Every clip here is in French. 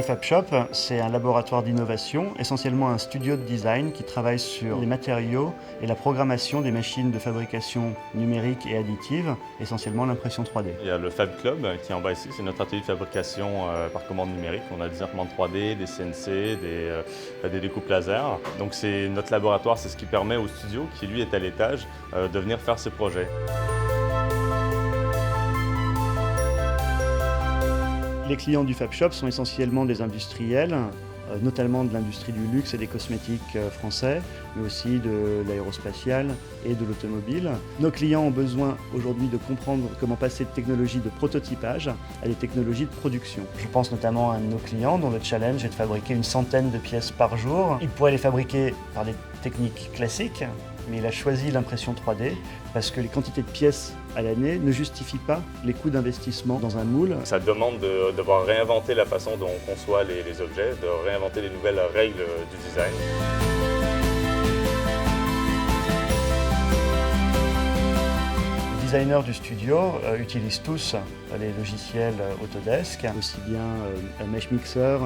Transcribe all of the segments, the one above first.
Le Fab Shop, c'est un laboratoire d'innovation, essentiellement un studio de design qui travaille sur les matériaux et la programmation des machines de fabrication numérique et additive, essentiellement l'impression 3D. Il y a le Fab Club qui est en bas ici, c'est notre atelier de fabrication par commande numérique. On a des imprimantes 3D, des CNC, des découpes laser. Donc c'est notre laboratoire, c'est ce qui permet au studio, qui lui est à l'étage, de venir faire ses projets. Les clients du Fab Shop sont essentiellement des industriels, notamment de l'industrie du luxe et des cosmétiques français, mais aussi de l'aérospatial et de l'automobile. Nos clients ont besoin aujourd'hui de comprendre comment passer de technologies de prototypage à des technologies de production. Je pense notamment à un de nos clients dont le challenge est de fabriquer une centaine de pièces par jour. Il pourrait les fabriquer par des techniques classiques, mais il a choisi l'impression 3D parce que les quantités de pièces à l'année ne justifient pas les coûts d'investissement dans un moule. Ça demande de devoir réinventer la façon dont on conçoit les objets, de réinventer les nouvelles règles du design. Les designers du studio utilisent tous les logiciels Autodesk, aussi bien Mesh Mixer,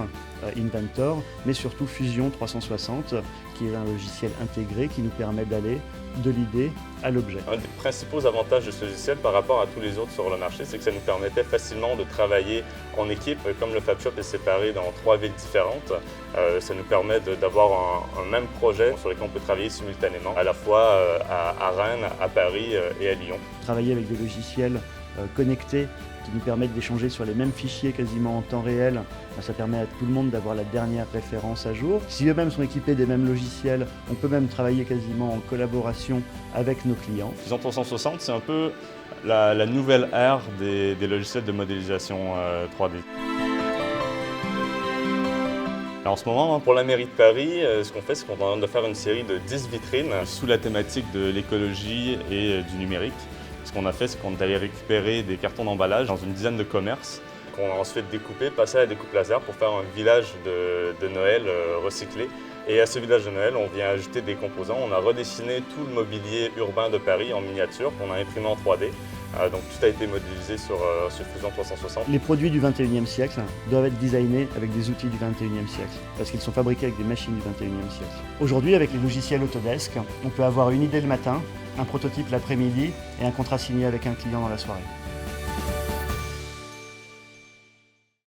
Inventor, mais surtout Fusion 360, qui est un logiciel intégré qui nous permet d'aller de l'idée à l'objet. Un des principaux avantages de ce logiciel par rapport à tous les autres sur le marché, c'est que ça nous permettait facilement de travailler en équipe. Comme le Fab Shop est séparé dans 3 villes différentes, ça nous permet d'avoir un même projet sur lequel on peut travailler simultanément, à la fois à Rennes, à Paris et à Lyon. Travailler avec des logiciels connectés qui nous permettent d'échanger sur les mêmes fichiers quasiment en temps réel, ça permet à tout le monde d'avoir la dernière référence à jour. Si eux-mêmes sont équipés des mêmes logiciels, on peut même travailler quasiment en collaboration avec nos clients. Fusion 360, c'est un peu la nouvelle ère des logiciels de modélisation 3D. Alors en ce moment, pour la mairie de Paris, ce qu'on fait, c'est qu'on est en train de faire une série de 10 vitrines sous la thématique de l'écologie et du numérique. Ce qu'on a fait, c'est qu'on est allé récupérer des cartons d'emballage dans une dizaine de commerces qu'on a ensuite découpé, passé à la découpe laser pour faire un village de Noël recyclé. Et à ce village de Noël, on vient ajouter des composants. On a redessiné tout le mobilier urbain de Paris en miniature qu'on a imprimé en 3D. Donc tout a été modélisé sur Fusion 360. Les produits du 21e siècle doivent être designés avec des outils du 21e siècle, parce qu'ils sont fabriqués avec des machines du 21e siècle. Aujourd'hui, avec les logiciels Autodesk, on peut avoir une idée le matin, un prototype l'après-midi et un contrat signé avec un client dans la soirée.